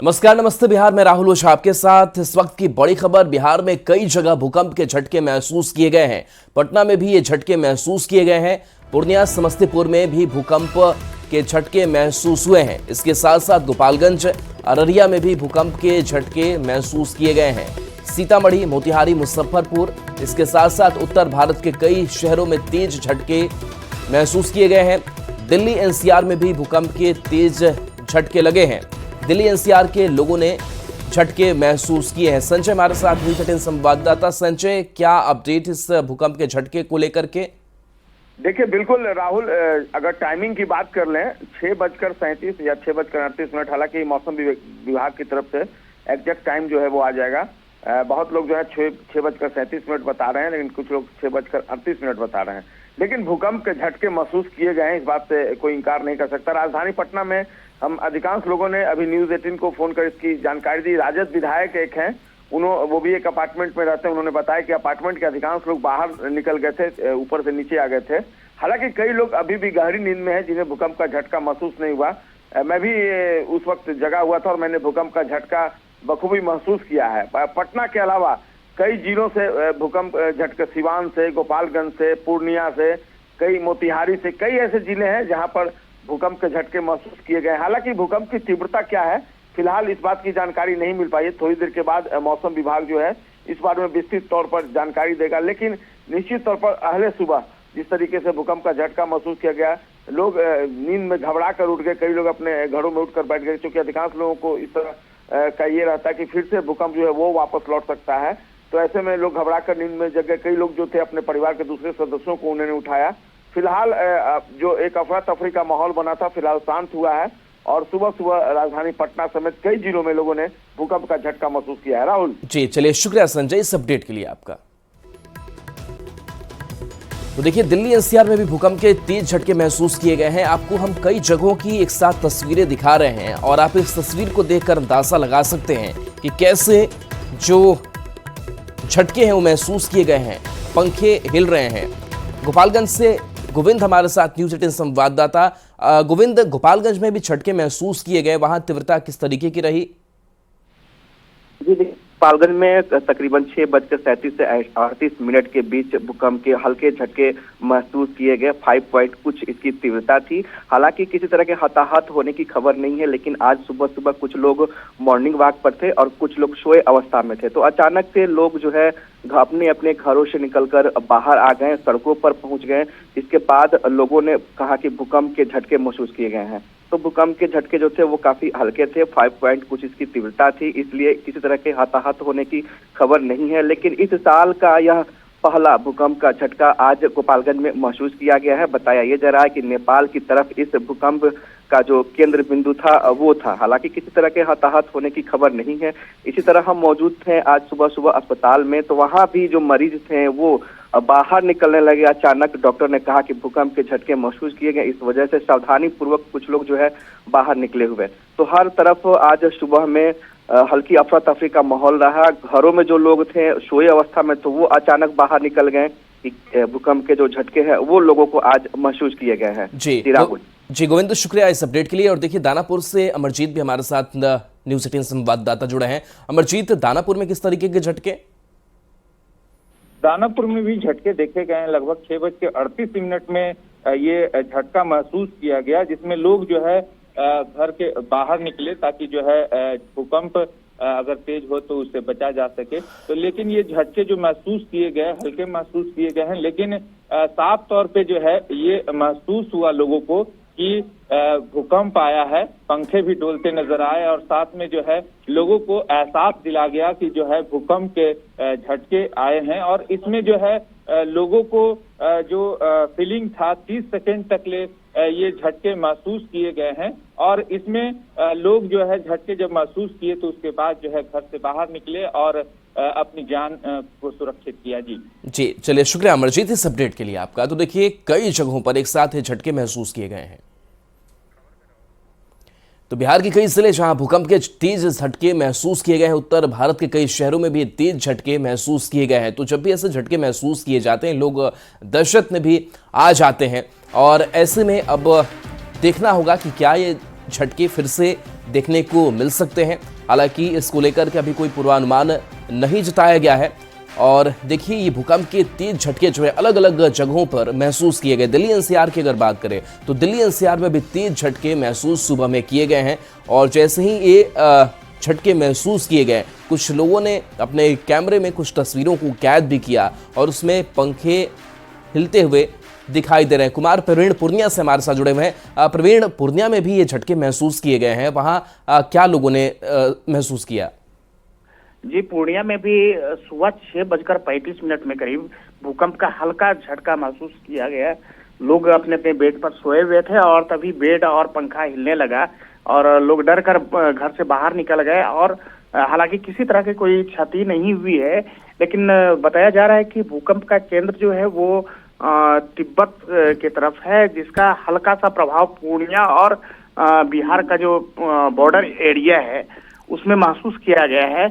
नमस्कार, नमस्ते बिहार में राहुल ओझा आपके साथ। इस वक्त की बड़ी खबर, बिहार में कई जगह भूकंप के झटके महसूस किए गए हैं। पटना में भी ये झटके महसूस किए गए हैं। पूर्णिया, समस्तीपुर में भी भूकंप के झटके महसूस हुए हैं। इसके साथ साथ गोपालगंज, अररिया में भी भूकंप के झटके महसूस किए गए हैं। सीतामढ़ी, मोतिहारी, मुजफ्फरपुर, इसके साथ साथ उत्तर भारत के कई शहरों में तेज झटके महसूस किए गए हैं। दिल्ली एनसीआर में भी भूकंप के तेज झटके लगे हैं। दिल्ली एनसीआर के लोगों ने झटके महसूस किए हैं। संजय हमारे साथ न्यूज़ 18 संवाददाता। संजय, क्या अपडेट इस भूकंप के झटके को लेकर के? देखिए, बिल्कुल राहुल, अगर टाइमिंग की बात कर लें 6:37 या 6:38, हालांकि मौसम विभाग की तरफ से एग्जैक्ट टाइम जो है वो आ जाएगा। बहुत लोग जो है 6:37 बता रहे हैं, लेकिन कुछ लोग 6:38 बता रहे हैं। लेकिन भूकंप के झटके महसूस किए गए हैं, इस बात से कोई इनकार नहीं कर सकता। राजधानी पटना में हम अधिकांश लोगों ने अभी न्यूज़ 18 को फोन कर इसकी जानकारी दी। राजद विधायक एक हैं, वो भी एक अपार्टमेंट में रहते हैं। उन्होंने बताया कि अपार्टमेंट के अधिकांश लोग बाहर निकल गए थे, ऊपर से नीचे आ गए थे। हालांकि कई लोग अभी भी गहरी नींद में हैं, जिन्हें भूकंप का झटका महसूस नहीं हुआ। मैं भी उस वक्त जगा हुआ था और मैंने भूकंप का झटका बखूबी महसूस किया है। पटना के अलावा कई जिलों से भूकंप झटके, सिवान से, गोपालगंज से, पूर्णिया से, कई मोतिहारी से, कई ऐसे जिले हैं जहां पर भूकंप के झटके महसूस किए गए। हालांकि भूकंप की तीव्रता क्या है, फिलहाल इस बात की जानकारी नहीं मिल पाई है। थोड़ी देर के बाद मौसम विभाग जो है इस बारे में विस्तृत तौर पर जानकारी देगा। लेकिन निश्चित तौर पर अहले सुबह जिस तरीके से भूकंप का झटका महसूस किया गया, लोग नींद में घबरा कर उठ गए। कई लोग अपने घरों में उठकर बैठ गए, क्योंकि अधिकांश लोगों को इस तरह का ये रहता है कि फिर से भूकंप जो है वो वापस लौट सकता है। तो ऐसे में लोग घबरा कर नींद में जग गए। कई लोग जो थे अपने परिवार के दूसरे सदस्यों को उन्होंने उठाया। फिलहाल जो एक अफरा तफरी का माहौल बना था, फिलहाल शांत हुआ है और सुबह सुबह राजधानी पटना समेत कई जिलों में लोगों ने भूकंप का झटका महसूस किया है। राहुल जी, चलिए, शुक्रिया संजय इस अपडेट के लिए आपका। तो देखिए, दिल्ली एनसीआर में भी भूकंप के तेज झटके महसूस किए गए हैं। आपको हम कई जगहों की एक साथ तस्वीरें दिखा रहे हैं और आप इस तस्वीर को देखकर अंदाजा लगा सकते हैं कि कैसे जो झटके हैं वो महसूस किए गए हैं। पंखे हिल रहे हैं। गोपालगंज से गोविंद हमारे साथ न्यूज़ 18 संवाददाता। गोविंद, गोपालगंज में भी झटके महसूस किए गए, वहां तीव्रता किस तरीके की रही? जी, गोपालगंज में तकरीबन 6:37 से 38 के बीच भूकंप के हल्के झटके महसूस किए गए। 5 पॉइंट कुछ इसकी तीव्रता थी। हालांकि किसी तरह के हताहत होने की खबर नहीं है, लेकिन आज सुबह सुबह कुछ लोग मॉर्निंग वॉक पर थे और कुछ लोग सोए अवस्था में थे। तो अचानक से लोग जो है अपने अपने घरों से निकलकर बाहर आ गए, सड़कों पर पहुंच गए। इसके बाद लोगों ने कहा कि भूकंप के झटके महसूस किए गए हैं। तो भूकंप के झटके जो थे वो काफी हल्के थे। 5 पॉइंट कुछ इसकी तीव्रता थी, इसलिए किसी तरह के हताहत होने की खबर नहीं है। लेकिन इस साल का यह पहला भूकंप का झटका आज गोपालगंज में महसूस किया गया है। बताया ये जा रहा है कि नेपाल की तरफ इस भूकंप का जो केंद्र बिंदु था वो था। हालांकि किसी तरह के हताहत होने की खबर नहीं है। इसी तरह हम मौजूद थे आज सुबह सुबह अस्पताल में, तो वहां भी जो मरीज थे वो बाहर निकलने लगे। अचानक डॉक्टर ने कहा कि भूकंप के झटके महसूस किए गए, इस वजह से सावधानी पूर्वक कुछ लोग जो है बाहर निकले हुए। तो हर तरफ आज सुबह में हल्की अफरा तफरी का माहौल रहा। घरों में जो लोग थे सोए अवस्था में, तो वो अचानक बाहर निकल गए। भूकंप के जो झटके हैं वो लोगों को आज महसूस किए गए हैं। जी गोविंद, शुक्रिया इस अपडेट के लिए। और देखिए, दानापुर से अमरजीत भी हमारे साथ न्यूज़ 18 संवाददाता जुड़े हैं। अमरजीत, दानापुर में किस तरीके के झटके? दानापुर में भी झटके देखे गए हैं। लगभग 6:38 में ये झटका महसूस किया गया, जिसमें लोग जो है घर के बाहर निकले ताकि जो है भूकंप अगर तेज हो तो उससे बचा जा सके। तो लेकिन ये झटके जो महसूस किए गए, हल्के महसूस किए गए हैं, लेकिन साफ तौर पे जो है ये महसूस हुआ लोगों को कि भूकंप आया है। पंखे भी डोलते नजर आए और साथ में जो है लोगों को एहसास दिला गया कि जो है भूकंप के झटके आए हैं। और इसमें जो है लोगों को जो फीलिंग था 30 सेकेंड तक ले ये झटके महसूस किए गए हैं। और इसमें लोग जो है झटके जब महसूस किए तो उसके बाद जो है घर से बाहर निकले और अपनी जान को सुरक्षित किया। जी, चलिए, शुक्रिया अमरजीत इस अपडेट के लिए आपका। तो देखिए, कई जगहों पर एक साथ झटके महसूस किए गए हैं। तो बिहार के कई जिले जहां भूकंप के तेज झटके महसूस किए गए हैं, उत्तर भारत के कई शहरों में भी तेज झटके महसूस किए गए हैं। तो जब भी ऐसे झटके महसूस किए जाते हैं, लोग दहशत में भी आ जाते हैं और ऐसे में अब देखना होगा कि क्या ये झटके फिर से देखने को मिल सकते हैं। हालांकि इसको लेकर के अभी कोई पूर्वानुमान नहीं जताया गया है। और देखिए, ये भूकंप के तेज झटके जो है अलग अलग जगहों पर महसूस किए गए। दिल्ली एनसीआर की अगर बात करें तो दिल्ली एनसीआर में भी तेज झटके महसूस सुबह में किए गए हैं। और जैसे ही ये झटके महसूस किए गए, कुछ लोगों ने अपने कैमरे में कुछ तस्वीरों को कैद भी किया और उसमें पंखे हिलते हुए दिखाई दे रहे हैं। कुमार प्रवीण पूर्णिया से हमारे साथ जुड़े हुए हैं। प्रवीण, पूर्णिया में भी ये झटके महसूस किए गए हैं, वहां क्या लोगों ने महसूस किया? जी, पूर्णिया में भी सुबह 6:35 में करीब भूकंप का हल्का झटका महसूस किया गया। लोग अपने अपने बेड पर सोए हुए थे और तभी बेड और पंखा हिलने लगा और लोग डर कर घर से बाहर निकल गए। और हालांकि किसी तरह की कोई क्षति नहीं हुई है, लेकिन बताया जा रहा है कि भूकंप का केंद्र जो है वो तिब्बत की तरफ है, जिसका हल्का सा प्रभाव पूर्णिया और बिहार का जो बॉर्डर एरिया है उसमें महसूस किया गया है।